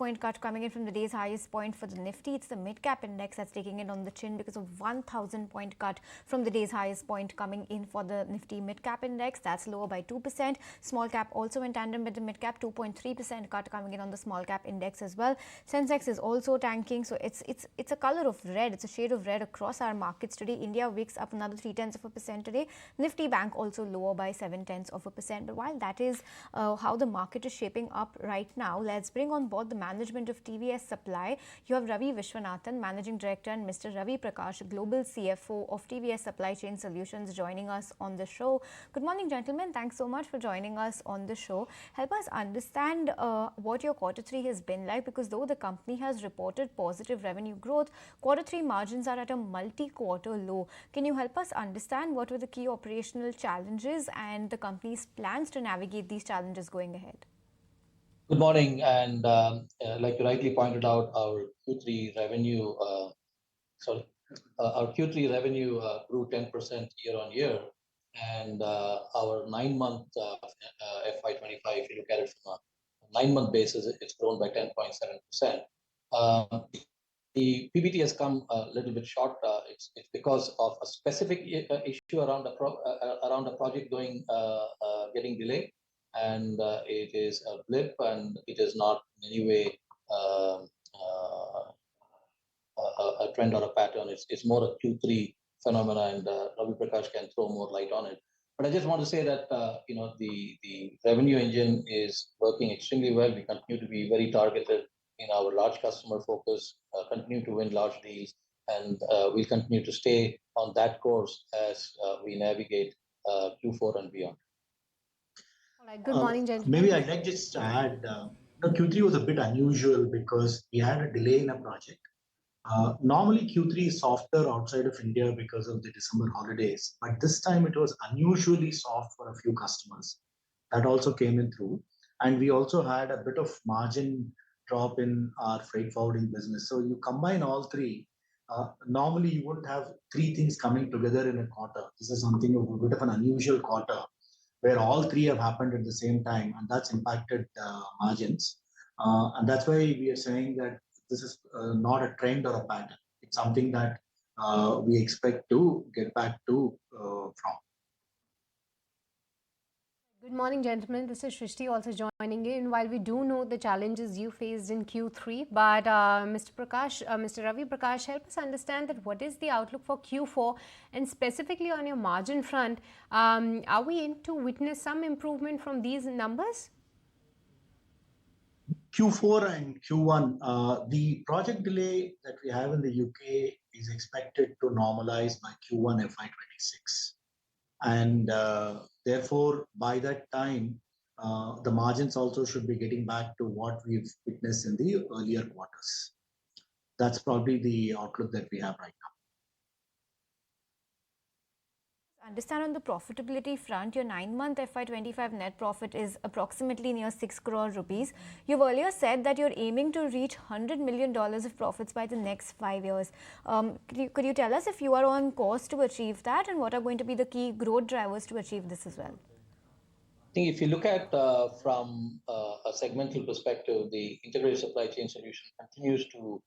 point cut coming in from the day's highest point for the Nifty. It's the mid-cap index that's taking it on the chin because of 1,000 point cut from the day's highest point coming in for the Nifty mid-cap index. That's lower by 2%. Small cap also in tandem with the mid-cap, 2.3% cut coming in on the small cap index as well. Sensex is also tanking, so it's a color of red. It's a shade of red across our markets today. India Wix up another 0.3% today. Nifty Bank also lower by 0.7%. But while that is how the market is shaping up right now, let's bring on board the management of TVS Supply. You have Ravi Viswanathan, Managing Director, and Mr. Raviprakash, Global CFO of TVS Supply Chain Solutions, joining us on the show. Good morning, gentlemen. Thanks so much for joining us on the show. Help us understand what your Q3 has been like, because though the company has reported positive revenue growth, Q3 margins are at a multi-quarter low. Can you help us understand what were the key operational challenges and the company's plans to navigate these challenges going ahead? Good morning, and like you rightly pointed out, our Q3 revenue, grew 10% year on year, and our 9-month FY25, if you look at it from a 9-month basis, it's grown by 10.7%. The PBT has come a little bit short. It's because of a specific issue around the project getting delayed. And it is a blip, and it is not in any way a trend or a pattern. It's more a Q3 phenomena, and Raviprakash can throw more light on it. But I just want to say that the revenue engine is working extremely well. We continue to be very targeted in our large customer focus, continue to win large deals, and we'll continue to stay on that course as we navigate Q4 and beyond. All right. Good morning, gentlemen. Maybe I'd like just to add, Q3 was a bit unusual because we had a delay in a project. Normally, Q3 is softer outside of India because of the December holidays, but this time it was unusually soft for a few customers. That also came in through. And we also had a bit of margin drop in our freight forwarding business. So you combine all three. Normally, you wouldn't have three things coming together in a quarter. This is something of a bit of an unusual quarter, where all three have happened at the same time, and that's impacted margins. And that's why we are saying that this is not a trend or a pattern. It's something that we expect to get back to from. Good morning, gentlemen. This is Shrishti also joining in. While we do know the challenges you faced in Q3, but Mr. Ravi Prakash, help us understand that what is the outlook for Q4, and specifically on your margin front, are we in to witness some improvement from these numbers? Q4 and Q1, the project delay that we have in the UK is expected to normalize by Q1 FY26. And therefore, by that time, the margins also should be getting back to what we've witnessed in the earlier quarters. That's probably the outlook that we have right now. Understand on the profitability front, your 9-month FY25 net profit is approximately near 6 crore rupees. You've earlier said that you're aiming to reach $100 million of profits by the next 5 years. Could you tell us if you are on course to achieve that, and what are going to be the key growth drivers to achieve this as well? I think if you look at from a segmental perspective, the integrated supply chain solution continues to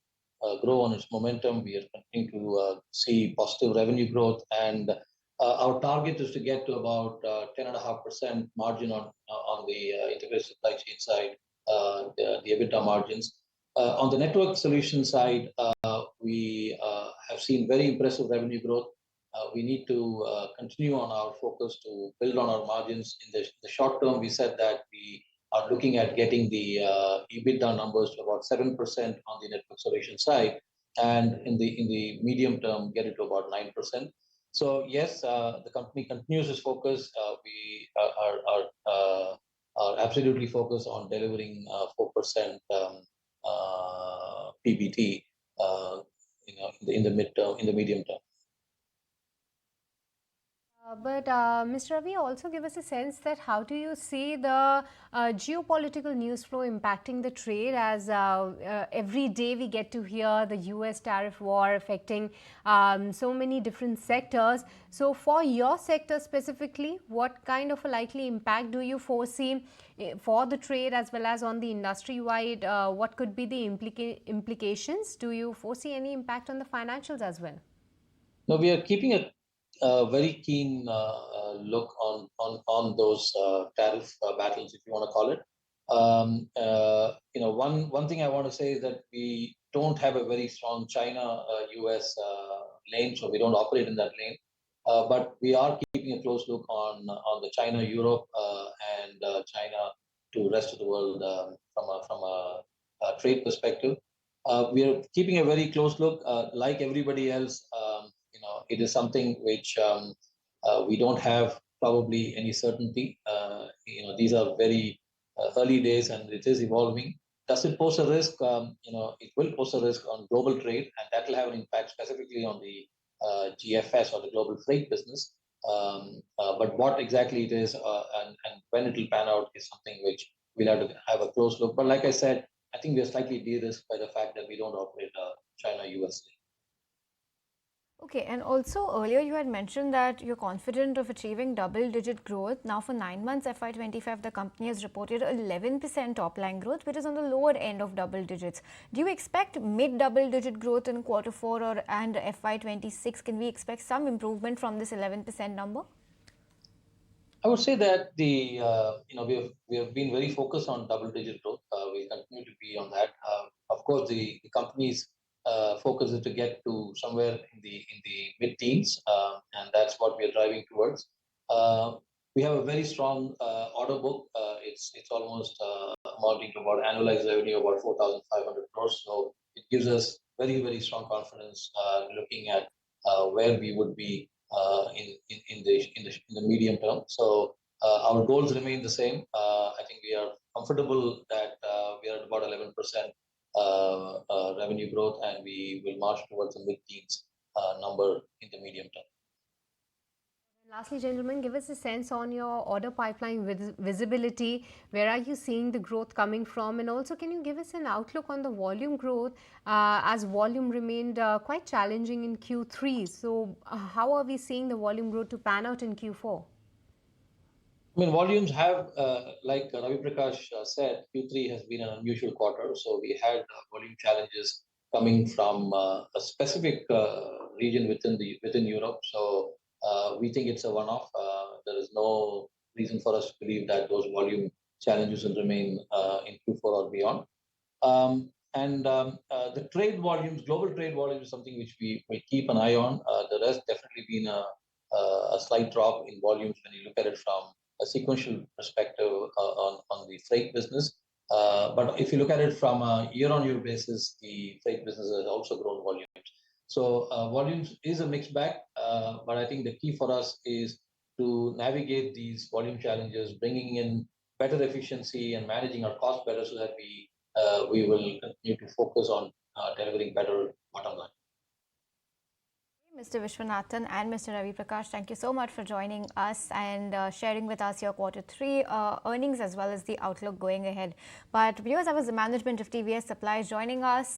grow on its momentum. We are continuing to see positive revenue growth, and our target is to get to about 10.5% margin on the integrated supply chain side, the EBITDA margins. On the network solution side, we have seen very impressive revenue growth. We need to continue on our focus to build on our margins. In the short term, we said that we are looking at getting the EBITDA numbers to about 7% on the network solution side, and in the medium term, get it to about 9%. So yes, the company continues its focus. We are absolutely focused on delivering 4% PBT in the medium term. But Mr. Ravi, also give us a sense that how do you see the geopolitical news flow impacting the trade, as every day we get to hear the US tariff war affecting so many different sectors. So for your sector specifically, what kind of a likely impact do you foresee for the trade as well as on the industry wide? What could be the implications? Do you foresee any impact on the financials as well? No, we are keeping a very keen look on those tariff battles, if you want to call it. One thing I want to say is that we don't have a very strong China-US lane, so we don't operate in that lane. But we are keeping a close look on the China-Europe and China to rest of the world from a trade perspective. We are keeping a very close look, like everybody else. It is something which we don't have probably any certainty. These are very early days and it is evolving. Does it pose a risk? It will pose a risk on global trade, and that will have an impact specifically on the GFS or the global freight business. But what exactly it is and when it will pan out is something which we'll have to have a close look. But like I said, I think we are slightly de-risked by the fact that we don't operate China-US. Okay, and also earlier you had mentioned that you're confident of achieving double-digit growth. Now for 9 months FY25, the company has reported 11% top-line growth, which is on the lower end of double digits. Do you expect mid-double-digit growth in Q4 and FY26? Can we expect some improvement from this 11% number? I would say that we have been very focused on double-digit growth. We continue to be on that. Of course, the company's focus is to get to somewhere in the mid-teens, and that's what we are driving towards. We have a very strong order book. It's almost amounting to about annualized revenue of about 4,500 crores. So it gives us very, very strong confidence looking at where we would be in the medium term. So our goals remain the same. I think we are comfortable that we are at about 11% revenue growth, and we will march towards the mid-teens number in the medium term. Lastly, gentlemen, give us a sense on your order pipeline visibility. Where are you seeing the growth coming from? And also, can you give us an outlook on the volume growth, as volume remained quite challenging in Q3? So how are we seeing the volume growth to pan out in Q4? I mean, volumes have, like Raviprakash said, Q3 has been an unusual quarter. So we had volume challenges coming from a specific region within Europe. So we think it's a one-off. There is no reason for us to believe that those volume challenges will remain in Q4 or beyond. The trade volumes, global trade volumes, is something which we will keep an eye on. There has definitely been a slight drop in volumes when you look at it from a sequential perspective on the freight business. But if you look at it from a year-on-year basis, the freight business has also grown volumes. So volumes is a mixed bag, but I think the key for us is to navigate these volume challenges, bringing in better efficiency and managing our cost better so that we will continue to focus on delivering better bottom line. Mr. Viswanathan and Mr. Raviprakash, thank you so much for joining us and sharing with us your Q3 earnings as well as the outlook going ahead. But viewers, that was the management of TVS Supply joining us.